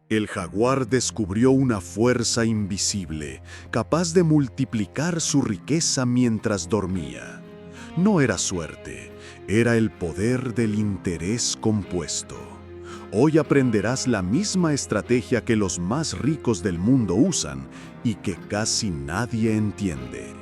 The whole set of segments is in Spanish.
El jaguar descubrió una fuerza invisible, capaz de multiplicar su riqueza mientras dormía. No era suerte, era el poder del interés compuesto. Hoy aprenderás la misma estrategia que los más ricos del mundo usan y que casi nadie entiende.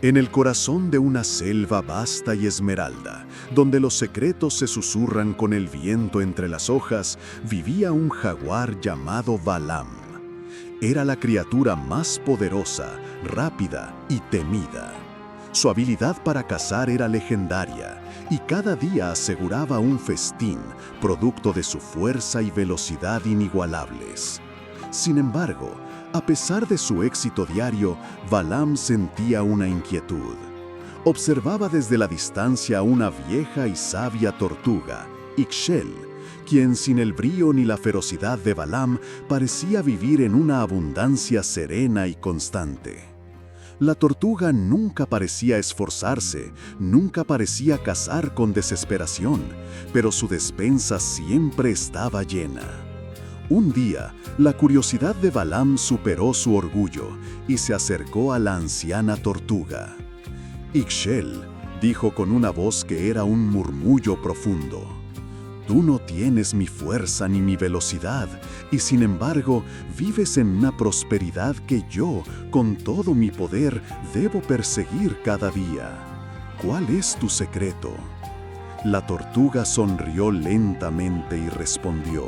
En el corazón de una selva vasta y esmeralda, donde los secretos se susurran con el viento entre las hojas, vivía un jaguar llamado Balaam. Era la criatura más poderosa, rápida y temida. Su habilidad para cazar era legendaria y cada día aseguraba un festín, producto de su fuerza y velocidad inigualables. Sin embargo, a pesar de su éxito diario, Balaam sentía una inquietud. Observaba desde la distancia a una vieja y sabia tortuga, Ixchel, quien sin el brío ni la ferocidad de Balaam parecía vivir en una abundancia serena y constante. La tortuga nunca parecía esforzarse, nunca parecía cazar con desesperación, pero su despensa siempre estaba llena. Un día, la curiosidad de Balaam superó su orgullo y se acercó a la anciana tortuga. Ixchel dijo con una voz que era un murmullo profundo: «Tú no tienes mi fuerza ni mi velocidad, y sin embargo vives en una prosperidad que yo, con todo mi poder, debo perseguir cada día. ¿Cuál es tu secreto?». La tortuga sonrió lentamente y respondió: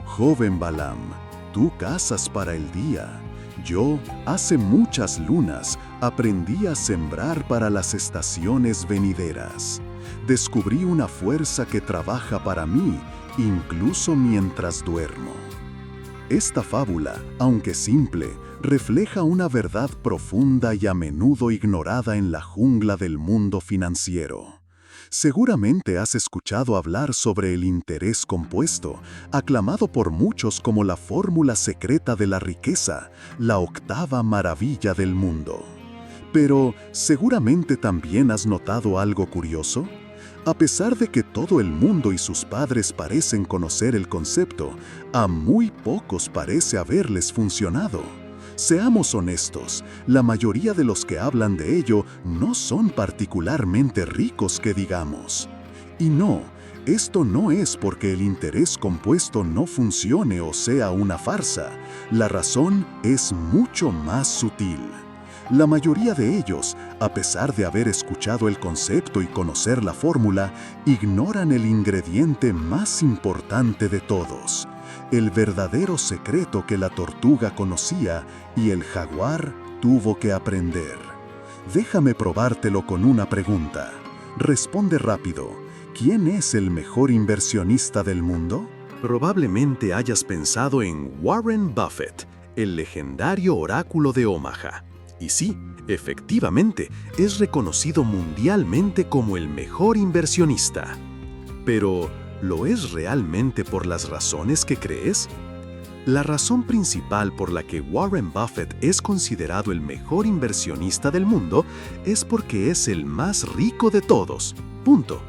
«Joven Balaam, tú cazas para el día. Yo, hace muchas lunas, aprendí a sembrar para las estaciones venideras. Descubrí una fuerza que trabaja para mí, incluso mientras duermo». Esta fábula, aunque simple, refleja una verdad profunda y a menudo ignorada en la jungla del mundo financiero. Seguramente has escuchado hablar sobre el interés compuesto, aclamado por muchos como la fórmula secreta de la riqueza, la octava maravilla del mundo. Pero, ¿seguramente también has notado algo curioso? A pesar de que todo el mundo y sus padres parecen conocer el concepto, a muy pocos parece haberles funcionado. Seamos honestos, la mayoría de los que hablan de ello no son particularmente ricos que digamos. Y no, esto no es porque el interés compuesto no funcione o sea una farsa. La razón es mucho más sutil. La mayoría de ellos, a pesar de haber escuchado el concepto y conocer la fórmula, ignoran el ingrediente más importante de todos, el verdadero secreto que la tortuga conocía y el jaguar tuvo que aprender. Déjame probártelo con una pregunta. Responde rápido. ¿Quién es el mejor inversionista del mundo? Probablemente hayas pensado en Warren Buffett, el legendario oráculo de Omaha. Y sí, efectivamente, es reconocido mundialmente como el mejor inversionista. Pero, ¿lo es realmente por las razones que crees? La razón principal por la que Warren Buffett es considerado el mejor inversionista del mundo es porque es el más rico de todos. Punto.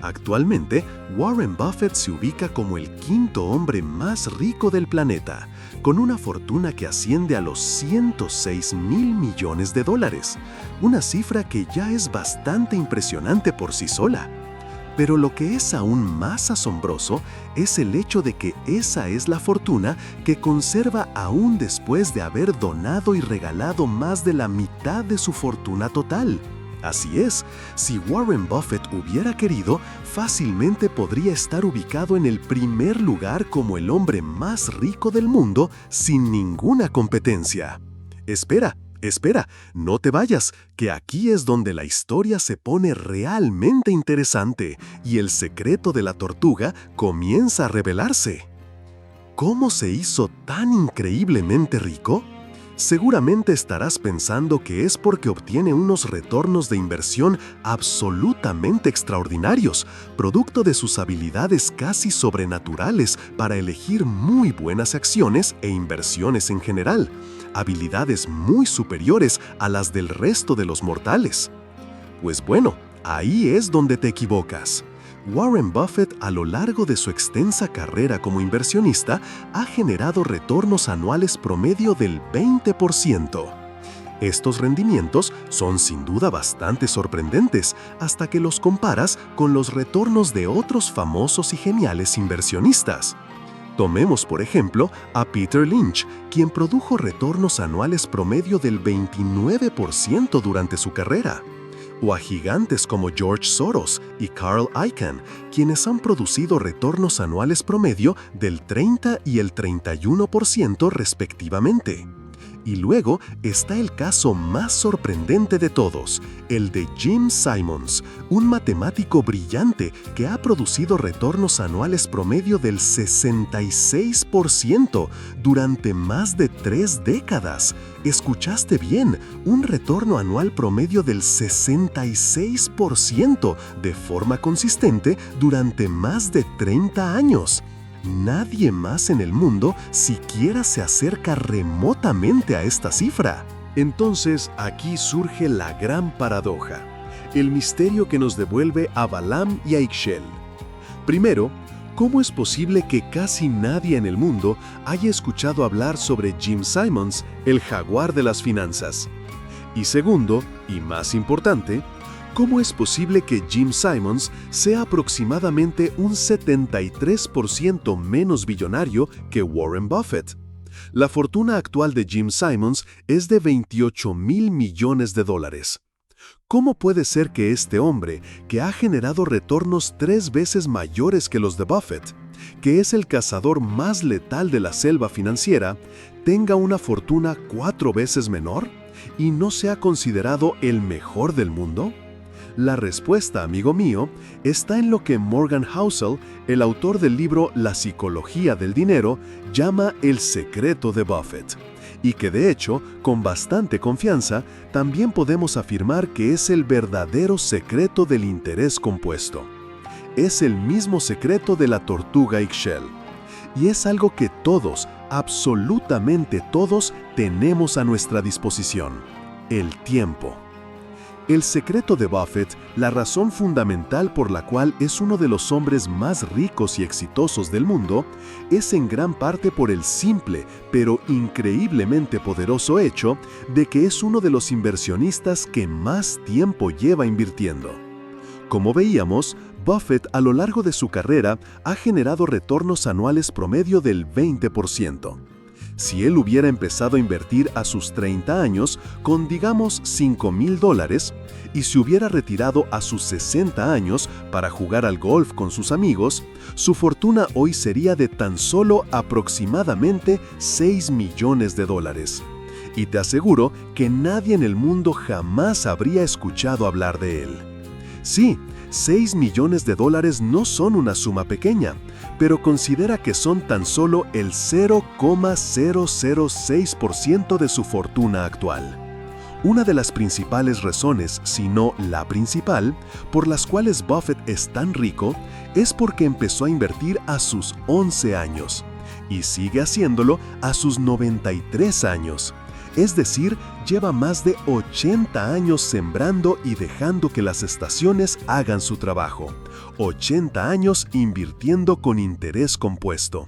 Actualmente, Warren Buffett se ubica como el quinto hombre más rico del planeta, con una fortuna que asciende a los $106 mil millones, una cifra que ya es bastante impresionante por sí sola. Pero lo que es aún más asombroso es el hecho de que esa es la fortuna que conserva aún después de haber donado y regalado más de la mitad de su fortuna total. Así es, si Warren Buffett hubiera querido, fácilmente podría estar ubicado en el primer lugar como el hombre más rico del mundo sin ninguna competencia. Espera, no te vayas, que aquí es donde la historia se pone realmente interesante y el secreto de la tortuga comienza a revelarse. ¿Cómo se hizo tan increíblemente rico? Seguramente estarás pensando que es porque obtiene unos retornos de inversión absolutamente extraordinarios, producto de sus habilidades casi sobrenaturales para elegir muy buenas acciones e inversiones en general, habilidades muy superiores a las del resto de los mortales. Pues bueno, ahí es donde te equivocas. Warren Buffett, a lo largo de su extensa carrera como inversionista, ha generado retornos anuales promedio del 20%. Estos rendimientos son sin duda bastante sorprendentes hasta que los comparas con los retornos de otros famosos y geniales inversionistas. Tomemos, por ejemplo, a Peter Lynch, quien produjo retornos anuales promedio del 29% durante su carrera. O a gigantes como George Soros y Carl Icahn, quienes han producido retornos anuales promedio del 30 y el 31% respectivamente. Y luego está el caso más sorprendente de todos, el de Jim Simons, un matemático brillante que ha producido retornos anuales promedio del 66% durante más de 3 décadas. ¿Escuchaste bien? Un retorno anual promedio del 66% de forma consistente durante más de 30 años. Nadie más en el mundo siquiera se acerca remotamente a esta cifra. Entonces, aquí surge la gran paradoja, el misterio que nos devuelve a Balaam y a Ixchel. Primero, ¿cómo es posible que casi nadie en el mundo haya escuchado hablar sobre Jim Simons, el jaguar de las finanzas? Y segundo, y más importante, ¿cómo es posible que Jim Simons sea aproximadamente un 73% menos billonario que Warren Buffett? La fortuna actual de Jim Simons es de $28,000 millones. ¿Cómo puede ser que este hombre, que ha generado retornos 3 veces mayores que los de Buffett, que es el cazador más letal de la selva financiera, tenga una fortuna 4 veces menor y no sea considerado el mejor del mundo? La respuesta, amigo mío, está en lo que Morgan Housel, el autor del libro La psicología del dinero, llama el secreto de Buffett, y que de hecho, con bastante confianza, también podemos afirmar que es el verdadero secreto del interés compuesto. Es el mismo secreto de la tortuga Ixchel, y es algo que todos, absolutamente todos, tenemos a nuestra disposición: el tiempo. El secreto de Buffett, la razón fundamental por la cual es uno de los hombres más ricos y exitosos del mundo, es en gran parte por el simple, pero increíblemente poderoso hecho de que es uno de los inversionistas que más tiempo lleva invirtiendo. Como veíamos, Buffett a lo largo de su carrera ha generado retornos anuales promedio del 20%. Si él hubiera empezado a invertir a sus 30 años con, digamos, $5,000 y se hubiera retirado a sus 60 años para jugar al golf con sus amigos, su fortuna hoy sería de tan solo aproximadamente $6 millones. Y te aseguro que nadie en el mundo jamás habría escuchado hablar de él. Sí, $6 millones no son una suma pequeña, pero considera que son tan solo el 0,006% de su fortuna actual. Una de las principales razones, si no la principal, por las cuales Buffett es tan rico, es porque empezó a invertir a sus 11 años y sigue haciéndolo a sus 93 años. Es decir, lleva más de 80 años sembrando y dejando que las estaciones hagan su trabajo. 80 años invirtiendo con interés compuesto.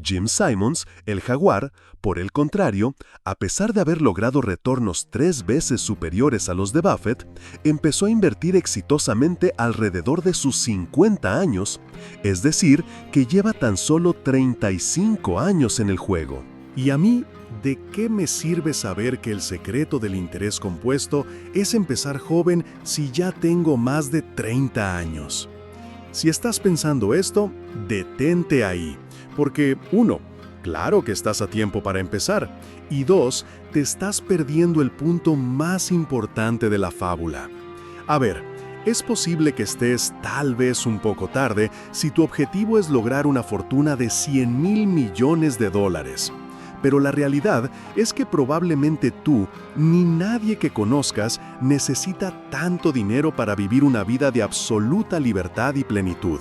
Jim Simons, el jaguar, por el contrario, a pesar de haber logrado retornos 3 veces superiores a los de Buffett, empezó a invertir exitosamente alrededor de sus 50 años, es decir, que lleva tan solo 35 años en el juego. Y a mí, ¿de qué me sirve saber que el secreto del interés compuesto es empezar joven si ya tengo más de 30 años? Si estás pensando esto, detente ahí, porque 1, claro que estás a tiempo para empezar, y 2, te estás perdiendo el punto más importante de la fábula. A ver, es posible que estés tal vez un poco tarde si tu objetivo es lograr una fortuna de $100,000 millones. Pero la realidad es que probablemente tú, ni nadie que conozcas, necesita tanto dinero para vivir una vida de absoluta libertad y plenitud.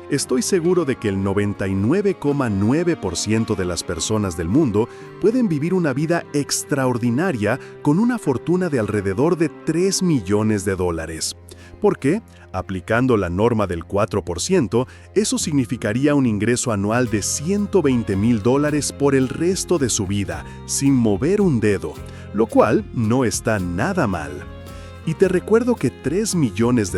Estoy seguro de que el 99,9% de las personas del mundo pueden vivir una vida extraordinaria con una fortuna de alrededor de $3 millones. Porque, aplicando la norma del 4%, eso significaría un ingreso anual de $120,000 por el resto de su vida, sin mover un dedo, lo cual no está nada mal. Y te recuerdo que $3 millones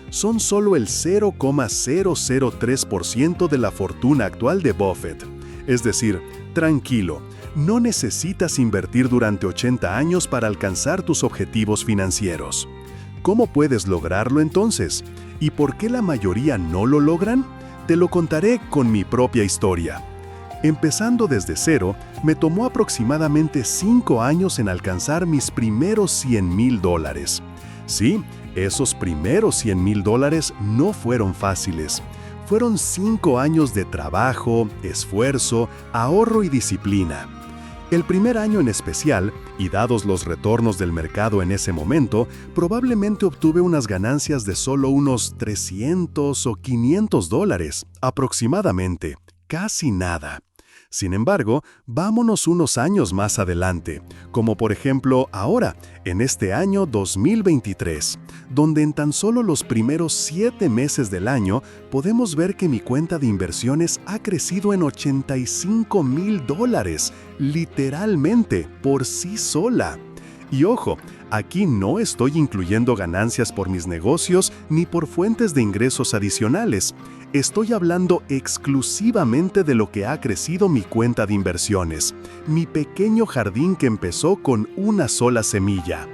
son solo el 0,003% de la fortuna actual de Buffett. Es decir, tranquilo, no necesitas invertir durante 80 años para alcanzar tus objetivos financieros. ¿Cómo puedes lograrlo entonces? ¿Y por qué la mayoría no lo logran? Te lo contaré con mi propia historia. Empezando desde cero, me tomó aproximadamente 5 años en alcanzar mis primeros $100,000. Sí, esos primeros $100,000 no fueron fáciles. Fueron 5 años de trabajo, esfuerzo, ahorro y disciplina. El primer año en especial, y dados los retornos del mercado en ese momento, probablemente obtuve unas ganancias de solo unos $300 o $500, aproximadamente, casi nada. Sin embargo, vámonos unos años más adelante, como por ejemplo ahora, en este año 2023, donde en tan solo los primeros 7 meses del año podemos ver que mi cuenta de inversiones ha crecido en $85,000, literalmente, por sí sola. Y ojo, aquí no estoy incluyendo ganancias por mis negocios ni por fuentes de ingresos adicionales. Estoy hablando exclusivamente de lo que ha crecido mi cuenta de inversiones, mi pequeño jardín que empezó con una sola semilla.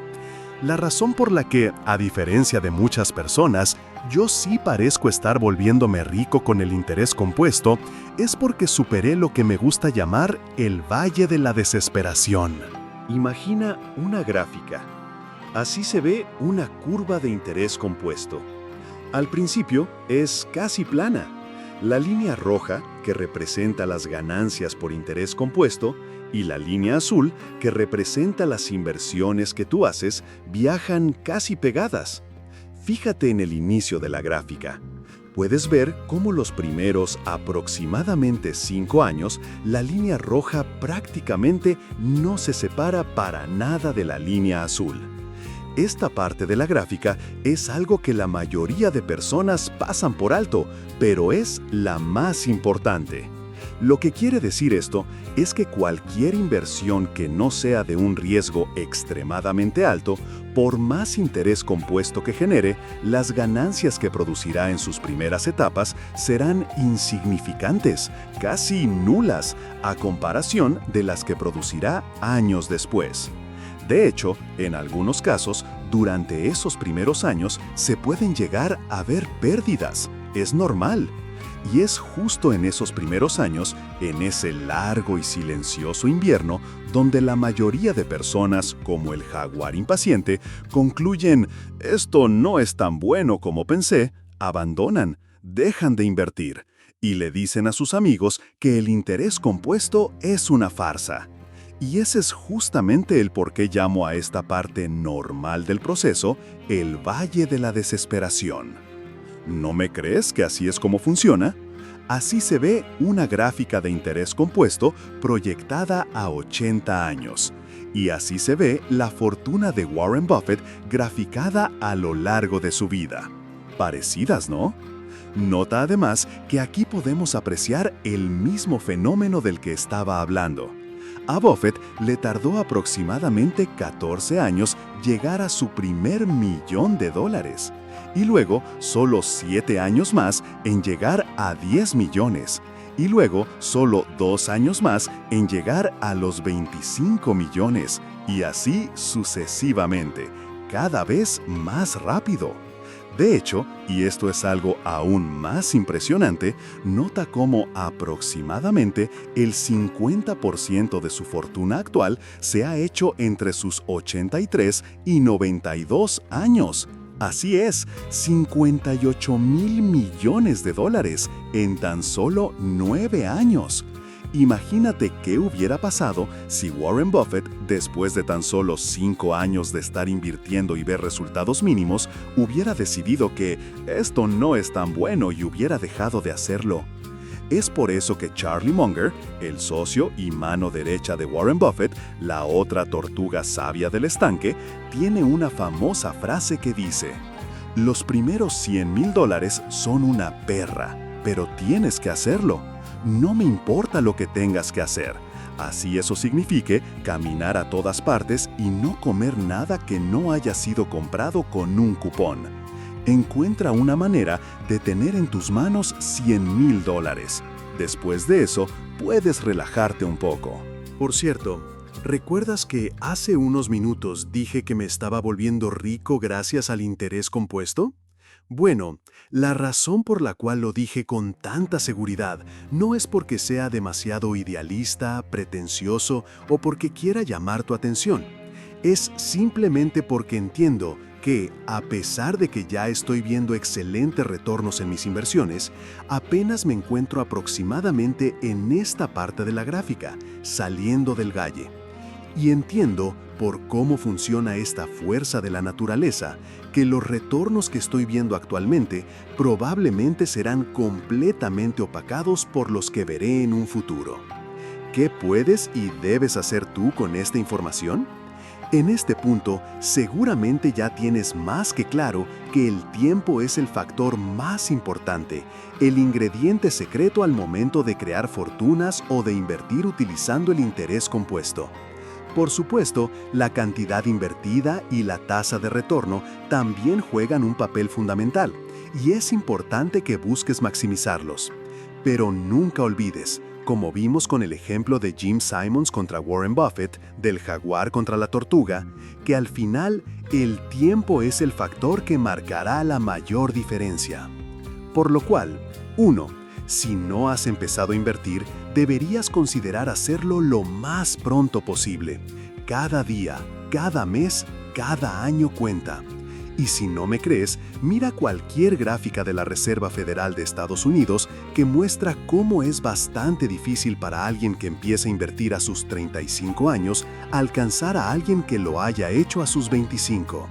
La razón por la que, a diferencia de muchas personas, yo sí parezco estar volviéndome rico con el interés compuesto, es porque superé lo que me gusta llamar el Valle de la Desesperación. Imagina una gráfica. Así se ve una curva de interés compuesto. Al principio es casi plana. La línea roja, que representa las ganancias por interés compuesto, y la línea azul, que representa las inversiones que tú haces, viajan casi pegadas. Fíjate en el inicio de la gráfica. Puedes ver cómo los primeros aproximadamente 5 años, la línea roja prácticamente no se separa para nada de la línea azul. Esta parte de la gráfica es algo que la mayoría de personas pasan por alto, pero es la más importante. Lo que quiere decir esto es que cualquier inversión que no sea de un riesgo extremadamente alto, por más interés compuesto que genere, las ganancias que producirá en sus primeras etapas serán insignificantes, casi nulas, a comparación de las que producirá años después. De hecho, en algunos casos, durante esos primeros años se pueden llegar a ver pérdidas. Es normal. Y es justo en esos primeros años, en ese largo y silencioso invierno, donde la mayoría de personas, como el jaguar impaciente, concluyen, esto no es tan bueno como pensé, abandonan, dejan de invertir, y le dicen a sus amigos que el interés compuesto es una farsa. Y ese es justamente el por qué llamo a esta parte normal del proceso el Valle de la Desesperación. ¿No me crees que así es como funciona? Así se ve una gráfica de interés compuesto proyectada a 80 años. Y así se ve la fortuna de Warren Buffett graficada a lo largo de su vida. Parecidas, ¿no? Nota además que aquí podemos apreciar el mismo fenómeno del que estaba hablando. A Buffett le tardó aproximadamente 14 años llegar a su primer $1,000,000 y luego solo 7 años más en llegar a 10 millones y luego solo 2 años más en llegar a los 25 millones y así sucesivamente, cada vez más rápido. De hecho, y esto es algo aún más impresionante, nota cómo aproximadamente el 50% de su fortuna actual se ha hecho entre sus 83 y 92 años. Así es, $58,000 millones en tan solo 9 años. Imagínate qué hubiera pasado si Warren Buffett, después de tan solo 5 años de estar invirtiendo y ver resultados mínimos, hubiera decidido que esto no es tan bueno y hubiera dejado de hacerlo. Es por eso que Charlie Munger, el socio y mano derecha de Warren Buffett, la otra tortuga sabia del estanque, tiene una famosa frase que dice: Los primeros $100,000 son una perra, pero tienes que hacerlo. No me importa lo que tengas que hacer. Así eso signifique caminar a todas partes y no comer nada que no haya sido comprado con un cupón. Encuentra una manera de tener en tus manos $100,000. Después de eso, puedes relajarte un poco. Por cierto, ¿recuerdas que hace unos minutos dije que me estaba volviendo rico gracias al interés compuesto? Bueno, la razón por la cual lo dije con tanta seguridad no es porque sea demasiado idealista, pretencioso o porque quiera llamar tu atención. Es simplemente porque entiendo que, a pesar de que ya estoy viendo excelentes retornos en mis inversiones, apenas me encuentro aproximadamente en esta parte de la gráfica, saliendo del valle. Y entiendo, por cómo funciona esta fuerza de la naturaleza, que los retornos que estoy viendo actualmente probablemente serán completamente opacados por los que veré en un futuro. ¿Qué puedes y debes hacer tú con esta información? En este punto, seguramente ya tienes más que claro que el tiempo es el factor más importante, el ingrediente secreto al momento de crear fortunas o de invertir utilizando el interés compuesto. Por supuesto, la cantidad invertida y la tasa de retorno también juegan un papel fundamental, y es importante que busques maximizarlos. Pero nunca olvides, como vimos con el ejemplo de Jim Simons contra Warren Buffett, del jaguar contra la tortuga, que al final el tiempo es el factor que marcará la mayor diferencia. Por lo cual, 1. Si no has empezado a invertir, deberías considerar hacerlo lo más pronto posible. Cada día, cada mes, cada año cuenta. Y si no me crees, mira cualquier gráfica de la Reserva Federal de Estados Unidos que muestra cómo es bastante difícil para alguien que empieza a invertir a sus 35 años alcanzar a alguien que lo haya hecho a sus 25.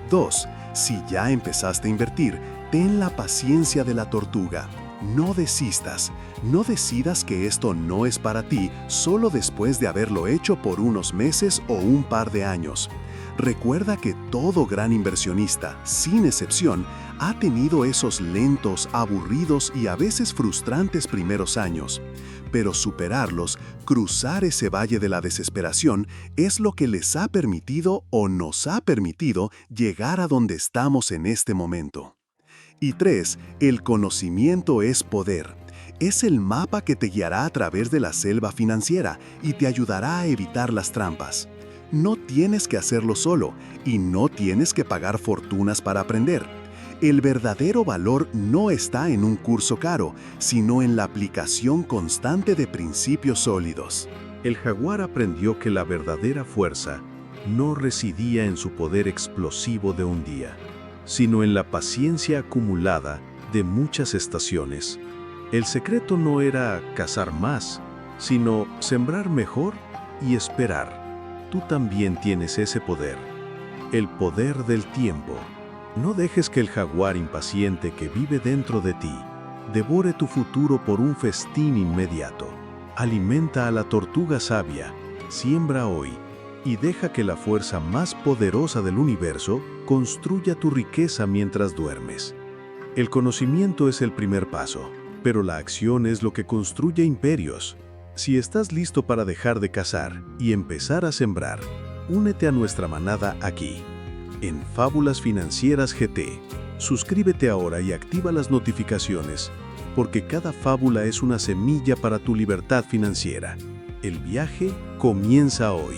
2. Si ya empezaste a invertir, ten la paciencia de la tortuga. No desistas, no decidas que esto no es para ti solo después de haberlo hecho por unos meses o un par de años. Recuerda que todo gran inversionista, sin excepción, ha tenido esos lentos, aburridos y a veces frustrantes primeros años. Pero superarlos, cruzar ese valle de la desesperación, es lo que les ha permitido o nos ha permitido llegar a donde estamos en este momento. Y 3. El conocimiento es poder. Es el mapa que te guiará a través de la selva financiera y te ayudará a evitar las trampas. No tienes que hacerlo solo y no tienes que pagar fortunas para aprender. El verdadero valor no está en un curso caro, sino en la aplicación constante de principios sólidos. El jaguar aprendió que la verdadera fuerza no residía en su poder explosivo de un día, sino en la paciencia acumulada de muchas estaciones. El secreto no era cazar más, sino sembrar mejor y esperar. Tú también tienes ese poder, el poder del tiempo. No dejes que el jaguar impaciente que vive dentro de ti devore tu futuro por un festín inmediato. Alimenta a la tortuga sabia, siembra hoy y deja que la fuerza más poderosa del universo construya tu riqueza mientras duermes. El conocimiento es el primer paso, pero la acción es lo que construye imperios. Si estás listo para dejar de cazar y empezar a sembrar, únete a nuestra manada aquí, en Fábulas Financieras GT. Suscríbete ahora y activa las notificaciones, porque cada fábula es una semilla para tu libertad financiera. El viaje comienza hoy.